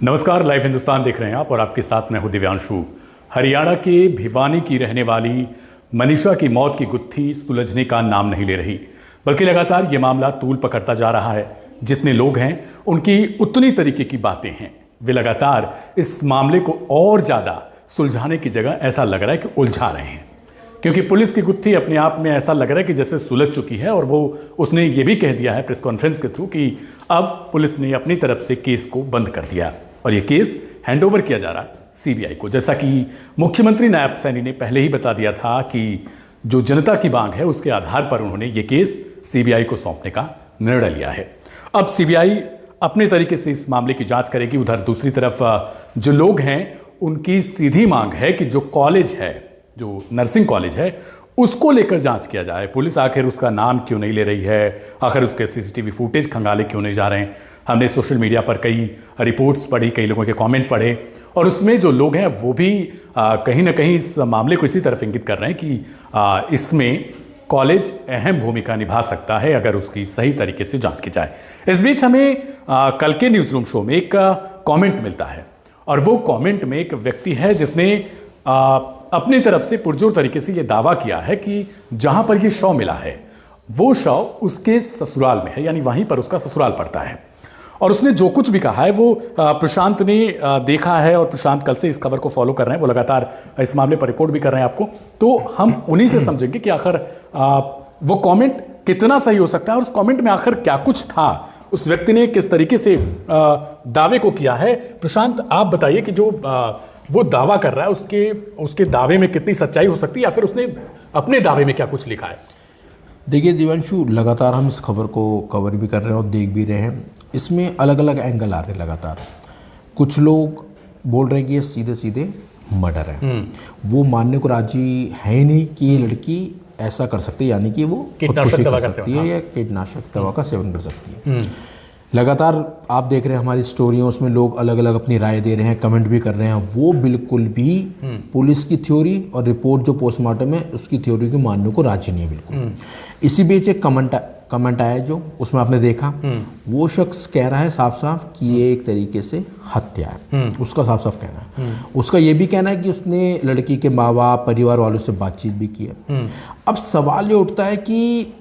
नमस्कार, लाइव हिंदुस्तान देख रहे हैं आप और आपके साथ मैं हूं दिव्यांशु। हरियाणा के भिवानी की रहने वाली मनीषा की मौत की गुत्थी सुलझने का नाम नहीं ले रही, बल्कि लगातार ये मामला तूल पकड़ता जा रहा है। जितने लोग हैं उनकी उतनी तरीके की बातें हैं। वे लगातार इस मामले को और ज़्यादा सुलझाने की जगह ऐसा लग रहा है कि उलझा रहे हैं, क्योंकि पुलिस की गुत्थी अपने आप में ऐसा लग रहा है कि जैसे सुलझ चुकी है। और उसने ये भी कह दिया है प्रेस कॉन्फ्रेंस के थ्रू कि अब पुलिस ने अपनी तरफ से केस को बंद कर दिया और ये केस हैंडओवर किया जा रहा है सीबीआई को। जैसा कि मुख्यमंत्री नायब सैनी ने पहले ही बता दिया था कि जो जनता की मांग है उसके आधार पर उन्होंने ये केस सीबीआई को सौंपने का निर्णय लिया है। अब सीबीआई अपने तरीके से इस मामले की जांच करेगी। उधर दूसरी तरफ जो लोग हैं उनकी सीधी मांग है कि जो कॉलेज है, जो नर्सिंग कॉलेज है, उसको लेकर जांच किया जाए। पुलिस आखिर उसका नाम क्यों नहीं ले रही है, आखिर उसके सीसीटीवी फुटेज खंगाले क्यों नहीं जा रहे हैं। हमने सोशल मीडिया पर कई रिपोर्ट्स पढ़ी, कई लोगों के कमेंट पढ़े और उसमें जो लोग हैं वो भी कहीं ना कहीं इस मामले को इसी तरफ इंगित कर रहे हैं कि इसमें कॉलेज अहम भूमिका निभा सकता है अगर उसकी सही तरीके से जांच की जाए। इस बीच हमें कल के न्यूज़ रूम शो में एक कमेंट मिलता है और वो कमेंट में एक व्यक्ति है जिसने अपनी तरफ से पुरजोर तरीके से ये दावा किया है कि जहां पर ये शव मिला है वो शव उसके ससुराल में है, यानी वहीं पर उसका ससुराल पड़ता है। और उसने जो कुछ भी कहा है वो प्रशांत ने देखा है और प्रशांत कल से इस खबर को फॉलो कर रहे हैं। वो लगातार इस मामले पर रिपोर्ट भी कर रहे हैं आपको, तो हम उन्हीं से समझेंगे कि आखिर वो कमेंट कितना सही हो सकता है और उस कमेंट में आखिर क्या कुछ था, उस व्यक्ति ने किस तरीके से दावे को किया है। प्रशांत, आप बताइए कि जो वो दावा कर रहा है उसके दावे में कितनी सच्चाई हो सकती है, या फिर उसने अपने दावे में क्या कुछ लिखा है। देखिए दिव्यांशु, लगातार हम इस खबर को कवर भी कर रहे हैं और देख भी रहे हैं। इसमें अलग अलग एंगल आ रहे हैं लगातार। कुछ लोग बोल रहे हैं कि ये सीधे सीधे मर्डर है, वो मानने को राजी है ही नहीं कि ये लड़की ऐसा कर सकती है, यानी कि वो कीटनाशक दवा कर सकती है या कीटनाशक दवा का सेवन कर सकती है। लगातार आप देख रहे हैं हमारी स्टोरियों, उसमें लोग अलग अलग अपनी राय दे रहे हैं, कमेंट भी कर रहे हैं। वो बिल्कुल भी पुलिस की थ्योरी और रिपोर्ट जो पोस्टमार्टम है उसकी थ्योरी को मानने को राजी नहीं है बिल्कुल। इसी बीच एक कमेंट आया जो उसमें आपने देखा, वो शख्स कह रहा है साफ साफ कि ये एक तरीके से हत्या है। उसका साफ साफ कहना है। उसका ये भी कहना है कि उसने लड़की के माँ बाप परिवार वालों से बातचीत भी की है। अब सवाल ये उठता है कि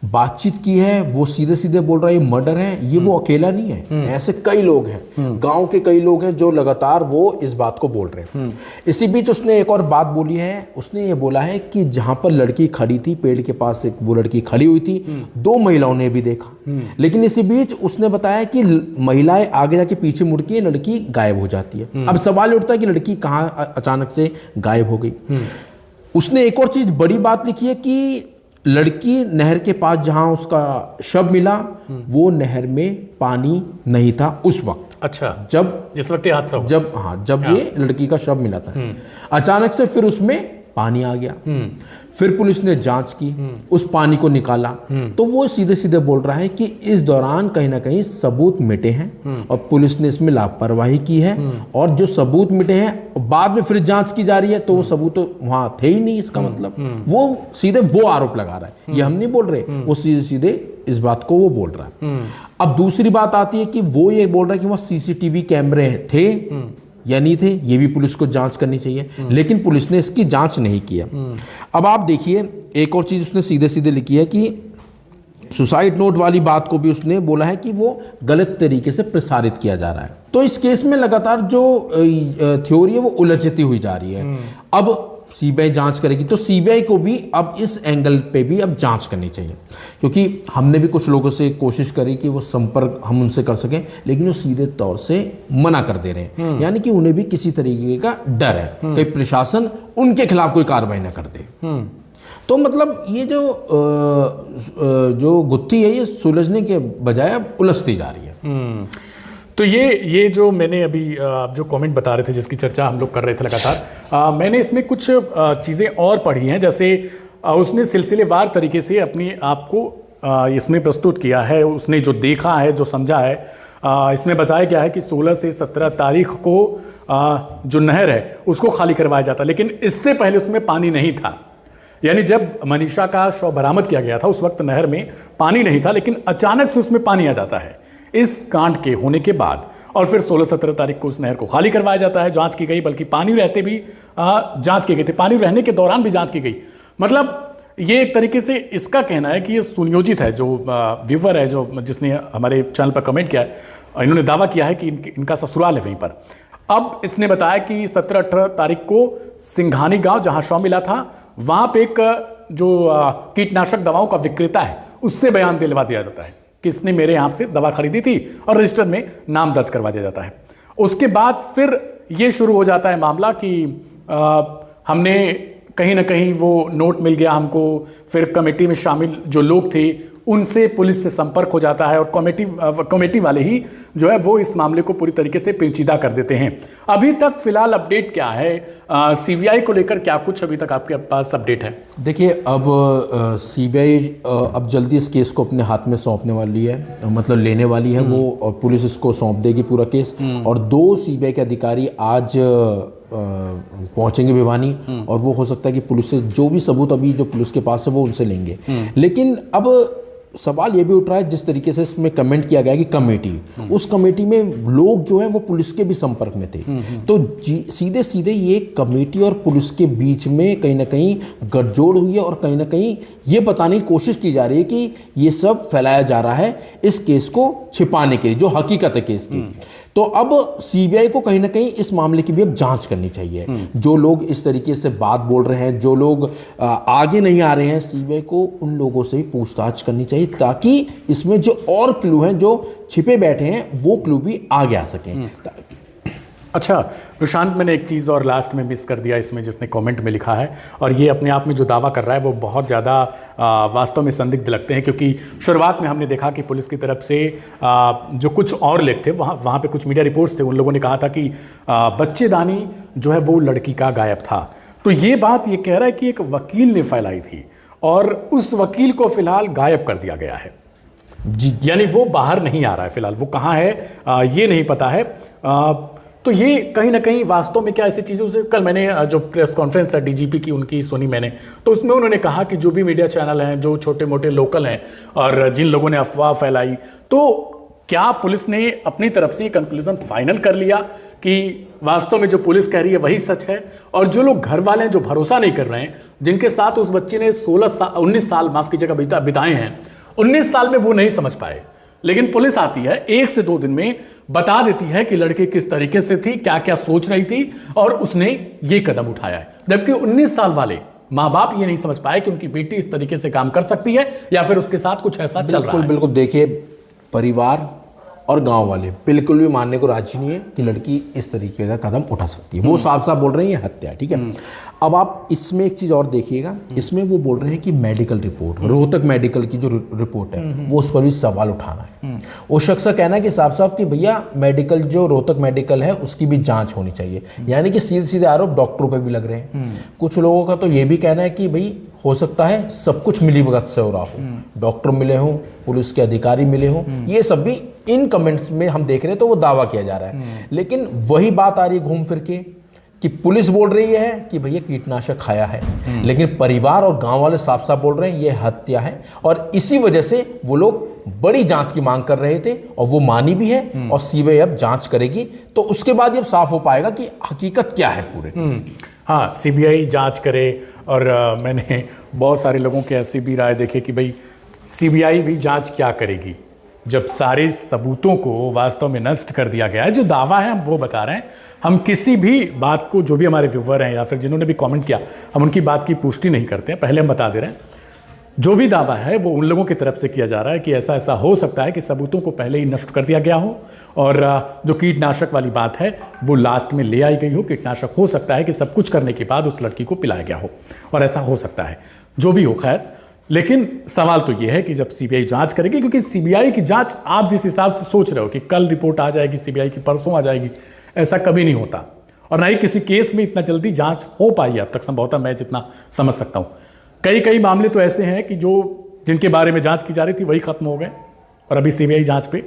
बातचीत की है, वो सीधे सीधे बोल रहा है ये मर्डर है। ये वो अकेला नहीं है, ऐसे कई लोग हैं, गांव के कई लोग हैं जो लगातार वो इस बात को बोल रहे हैं। इसी बीच उसने एक और बात बोली है। उसने ये बोला है कि जहां पर लड़की खड़ी थी, पेड़ के पास एक वो लड़की खड़ी हुई थी, 2 महिलाओं ने भी देखा। लेकिन इसी बीच उसने बताया कि महिलाएं आगे जाके पीछे मुड़ के लड़की गायब हो जाती है। अब सवाल उठता है कि लड़की कहाँ अचानक से गायब हो गई। उसने एक और चीज बड़ी बात लिखी है कि लड़की नहर के पास जहां उसका शव मिला, वो नहर में पानी नहीं था उस वक्त। अच्छा, जिस वक्त हादसा हुआ, जब ये लड़की का शव मिला था। अचानक से फिर उसमें पानी आ गया। फिर पुलिस ने जांच की, उस पानी को निकाला, तो वो सीधे सीधे बोल रहा है कि इस दौरान कहीं ना कहीं सबूत मिटे हैं और पुलिस ने इसमें लापरवाही की है। और जो सबूत मिटे हैं बाद में फिर जांच की जा रही है, तो वो सबूत तो वहां थे ही नहीं। इसका मतलब वो सीधे वो आरोप लगा रहा है, ये हम नहीं बोल रहे, वो सीधे सीधे इस बात को वो बोल रहा है। अब दूसरी बात आती है कि वो ये बोल रहा है कि वहां सीसीटीवी कैमरे थे या नहीं थे, ये भी पुलिस को जांच करनी चाहिए, लेकिन पुलिस ने इसकी जांच नहीं किया। अब आप देखिए, एक और चीज उसने सीधे सीधे लिखी है कि सुसाइड नोट वाली बात को भी उसने बोला है कि वो गलत तरीके से प्रसारित किया जा रहा है। तो इस केस में लगातार जो थ्योरी है वो उलझती हुई जा रही है। अब सीबीआई जांच करेगी, तो सीबीआई को भी अब इस एंगल पे भी अब जांच करनी चाहिए, क्योंकि हमने भी कुछ लोगों से कोशिश करी कि वो संपर्क हम उनसे कर सकें, लेकिन वो सीधे तौर से मना कर दे रहे हैं। यानी कि उन्हें भी किसी तरीके का डर है कि प्रशासन उनके खिलाफ कोई कार्रवाई ना कर दे। तो मतलब ये जो गुत्थी है ये सुलझने के बजाय अब उलझती जा रही है। तो ये जो मैंने अभी आप जो कमेंट बता रहे थे जिसकी चर्चा हम लोग कर रहे थे लगातार, मैंने इसमें कुछ चीज़ें और पढ़ी हैं। जैसे उसने सिलसिलेवार तरीके से अपने आप को इसमें प्रस्तुत किया है। उसने जो देखा है, जो समझा है, इसमें बताया गया है कि 16 से 17 तारीख को जो नहर है उसको खाली करवाया जाता, लेकिन इससे पहले उसमें पानी नहीं था। यानी जब मनीषा का शव बरामद किया गया था उस वक्त नहर में पानी नहीं था, लेकिन अचानक से उसमें पानी आ जाता है। इस कांड के होने के बाद और फिर 16-17 तारीख को उस नहर को खाली करवाया जाता है। जांच की गई, बल्कि पानी रहते भी जांच की गई थी, पानी रहने के दौरान भी जांच की गई। मतलब ये एक तरीके से इसका कहना है कि ये सुनियोजित है। जो व्यूवर है, जो जिसने हमारे चैनल पर कमेंट किया है, इन्होंने दावा किया है कि इनका ससुराल है वहीं पर। अब इसने बताया कि 17-18 तारीख को सिंघानी गांव, जहां शव मिला था, वहां पे एक जो कीटनाशक दवाओं का विक्रेता है, उससे बयान दिलवा दिया जाता है कि इसने मेरे यहाँ से दवा खरीदी थी, और रजिस्टर में नाम दर्ज करवा दिया जाता है। उसके बाद फिर ये शुरू हो जाता है मामला कि हमने कहीं ना कहीं वो नोट मिल गया हमको, फिर कमेटी में शामिल जो लोग थे उनसे पुलिस से संपर्क हो जाता है, और कमेटी वाले ही जो है वो इस मामले को पूरी तरीके से पेचीदा कर देते हैं। अभी तक फिलहाल अपडेट क्या है, सीबीआई को लेकर क्या कुछ अभी तक आपके पास अपडेट है? देखिए, अब सीबीआई अब जल्दी इस केस को अपने हाथ में सौंपने वाली है, मतलब लेने वाली है वो, और पुलिस इसको सौंप देगी पूरा केस। और 2 सीबीआई के अधिकारी आज पहुंचेंगे भिवानी, और वो हो सकता है कि पुलिस से जो भी सबूत अभी जो पुलिस के पास है वो उनसे लेंगे। लेकिन अब सवाल ये भी उठ रहा है, जिस तरीके से इसमें कमेंट किया गया कि कमेटी, उस कमेटी में लोग जो हैं वो पुलिस के भी संपर्क में थे, तो सीधे सीधे ये कमेटी और पुलिस के बीच में कहीं ना कहीं गठजोड़ हुई है, और कहीं ना कहीं ये बताने की कोशिश की जा रही है कि ये सब फैलाया जा रहा है इस केस को छिपाने के लिए, जो हकीकत है केस की। तो अब सीबीआई को कहीं ना कहीं इस मामले की भी अब जांच करनी चाहिए। जो लोग इस तरीके से बात बोल रहे हैं, जो लोग आगे नहीं आ रहे हैं, सीबीआई को उन लोगों से भी पूछताछ करनी चाहिए, ताकि इसमें जो और क्लू हैं जो छिपे बैठे हैं वो क्लू भी आगे आ सकें। अच्छा प्रशांत, मैंने एक चीज़ और लास्ट में मिस कर दिया इसमें, जिसने कमेंट में लिखा है, और ये अपने आप में जो दावा कर रहा है वो बहुत ज़्यादा वास्तव में संदिग्ध लगते हैं, क्योंकि शुरुआत में हमने देखा कि पुलिस की तरफ से जो कुछ और लेख थे, वहाँ पे कुछ मीडिया रिपोर्ट्स थे, उन लोगों ने कहा था कि बच्चेदानी जो है वो लड़की का गायब था। तो ये बात ये कह रहा है कि एक वकील ने फैलाई थी, और उस वकील को फिलहाल गायब कर दिया गया है जी, यानी वो बाहर नहीं आ रहा है फिलहाल, वो कहाँ है ये नहीं पता है। तो ये कहीं ना कहीं वास्तव में क्या ऐसी चीज़ों से, कल मैंने जो प्रेस कॉन्फ्रेंस है डीजीपी की उनकी सुनी मैंने, तो उसमें उन्होंने कहा कि जो भी मीडिया चैनल हैं, जो छोटे मोटे लोकल हैं, और जिन लोगों ने अफवाह फैलाई, तो क्या पुलिस ने अपनी तरफ से कंक्लूजन फाइनल कर लिया कि वास्तव में जो पुलिस कह रही है वही सच है, और जो लोग घर वाले हैं जो भरोसा नहीं कर रहे हैं, जिनके साथ उस बच्चे ने 19 साल माफ कीजिएगा बिताए हैं, 19 साल में वो नहीं समझ पाए, लेकिन पुलिस आती है 1 से 2 दिन में बता देती है कि लड़की किस तरीके से थी, क्या क्या सोच रही थी, और उसने ये कदम उठाया है। जबकि 19 साल वाले माँ बाप ये नहीं समझ पाए कि उनकी बेटी इस तरीके से काम कर सकती है, या फिर उसके साथ कुछ ऐसा चल रहा है। बिल्कुल, देखिए, परिवार और गांव वाले बिल्कुल भी मानने को राजी नहीं है कि लड़की इस तरीके का कदम उठा सकती है। वो साफ साफ बोल रहे हैं ये हत्या है, ठीक है। अब आप इसमें एक चीज़ और देखिएगा, इसमें वो बोल रहे हैं कि मेडिकल रिपोर्ट, रोहतक मेडिकल की जो रिपोर्ट है वो उस पर भी सवाल उठाना है। वो शख्स का कहना है कि साफ साफ कि भैया मेडिकल, जो रोहतक मेडिकल है उसकी भी जांच होनी चाहिए, यानी कि सीधे सीधे आरोप डॉक्टरों पर भी लग रहे हैं। कुछ लोगों का तो ये भी कहना है कि भाई हो सकता है सब कुछ मिलीभगत से हो रहा हो, डॉक्टर मिले हों, पुलिस के अधिकारी मिले हों, ये सब भी इन कमेंट्स में हम देख रहे हैं, तो वो दावा किया जा रहा है। लेकिन वही बात आ रही है घूम फिर के कि पुलिस बोल रही है कि भैया कीटनाशक खाया है, लेकिन परिवार और गांव वाले साफ साफ बोल रहे हैं ये हत्या है, और इसी वजह से वो लोग बड़ी जांच की मांग कर रहे थे, और वो मानी भी है, और सीबीआई अब जांच करेगी, तो उसके बाद ये साफ हो पाएगा कि हकीकत क्या है पूरे केस की। हाँ, सीबीआई जांच करे, और मैंने बहुत सारे लोगों के ऐसी भी राय देखे कि भाई सीबीआई भी जांच क्या करेगी जब सारे सबूतों को वास्तव में नष्ट कर दिया गया है। जो दावा है हम वो बता रहे हैं, हम किसी भी बात को, जो भी हमारे व्यूवर हैं या फिर जिन्होंने भी कमेंट किया, हम उनकी बात की पुष्टि नहीं करते हैं, पहले हम बता दे रहे हैं। जो भी दावा है वो उन लोगों की तरफ से किया जा रहा है कि ऐसा ऐसा हो सकता है कि सबूतों को पहले ही नष्ट कर दिया गया हो, और जो कीटनाशक वाली बात है वो लास्ट में ले आई गई हो। कीटनाशक हो सकता है कि सब कुछ करने के बाद उस लड़की को पिलाया गया हो, और ऐसा हो सकता है, जो भी हो। खैर, लेकिन सवाल तो ये है कि जब सीबीआई जांच करेगी, क्योंकि सीबीआई की जांच आप जिस हिसाब से सोच रहे हो कि कल रिपोर्ट आ जाएगी सीबीआई की, परसों आ जाएगी, ऐसा कभी नहीं होता, और ना ही किसी केस में इतना जल्दी जांच हो पाई है अब तक, संभवतः मैं जितना समझ सकता हूँ। कई मामले तो ऐसे हैं कि जो जिनके बारे में जांच की जा रही थी वही खत्म हो गए, और अभी सीबीआई जांच पे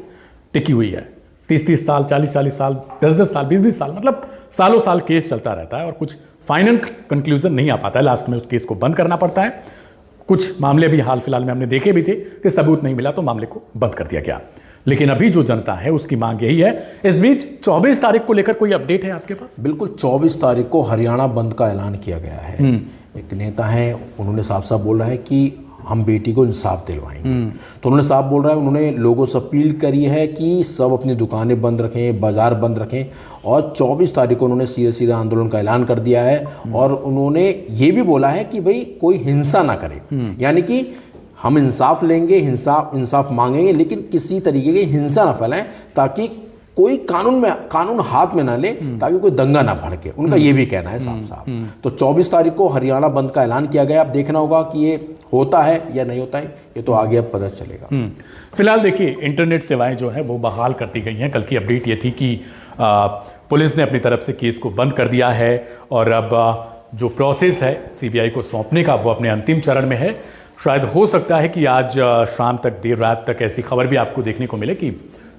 टिकी हुई है। 30-30 साल, 40-40 साल, 10-10 साल, 20-20 साल, मतलब सालों साल केस चलता रहता है, और कुछ फाइनल कंक्लूजन नहीं आ पाता है। लास्ट में उस केस को बंद करना पड़ता है। कुछ मामले भी हाल फिलहाल में हमने देखे भी थे कि सबूत नहीं मिला तो मामले को बंद कर दिया गया। लेकिन अभी जो जनता है उसकी मांग यही है। इस बीच 24 तारीख को लेकर कोई अपडेट है आपके पास? बिल्कुल, 24 तारीख को हरियाणा बंद का ऐलान किया गया है। एक नेता है, उन्होंने साफ साफ बोला है कि हम बेटी को इंसाफ दिलवाएंगे। तो उन्होंने साफ बोल रहा है, उन्होंने लोगों से अपील करी है कि सब अपनी दुकानें बंद रखें, बाजार बंद रखें, और 24 तारीख को उन्होंने सीधे सीधे आंदोलन का ऐलान कर दिया है। और उन्होंने ये भी बोला है कि भाई कोई हिंसा ना करे, यानी कि हम इंसाफ लेंगे, इंसाफ मांगेंगे, लेकिन किसी तरीके की हिंसा ना फैलाएं, ताकि कोई कानून हाथ में ना ले, ताकि कोई दंगा ना भड़के। उनका ये भी कहना है साफ साफ। तो 24 तारीख को हरियाणा बंद का ऐलान किया गया। अब देखना होगा कि ये होता है या नहीं होता है, ये तो आगे अब पता चलेगा। फिलहाल देखिए, इंटरनेट सेवाएं जो है वो बहाल कर दी गई हैं। कल की अपडेट ये थी कि पुलिस ने अपनी तरफ से केस को बंद कर दिया है और अब जो प्रोसेस है सीबीआई को सौंपने का वो अपने अंतिम चरण में है। शायद हो सकता है कि आज शाम तक, देर रात तक ऐसी खबर भी आपको देखने को मिले कि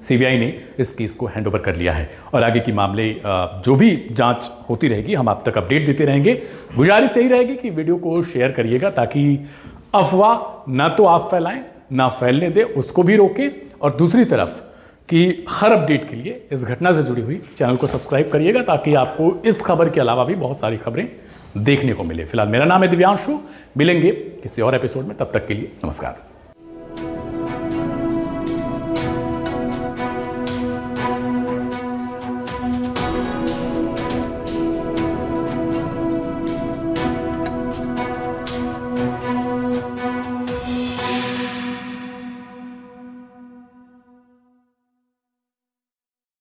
सीबीआई ने इस केस को हैंडओवर कर लिया है और आगे की मामले जो भी जांच होती रहेगी हम आप तक अपडेट देते रहेंगे। गुजारिश यही रहेगी कि वीडियो को शेयर करिएगा, ताकि अफवाह ना तो आप फैलाएं, ना फैलने दें, उसको भी रोकें। और दूसरी तरफ कि हर अपडेट के लिए इस घटना से जुड़ी हुई चैनल को सब्सक्राइब करिएगा, ताकि आपको इस खबर के अलावा भी बहुत सारी खबरें देखने को मिले। फिलहाल मेरा नाम है दिव्यांशु, मिलेंगे किसी और एपिसोड में, तब तक के लिए नमस्कार।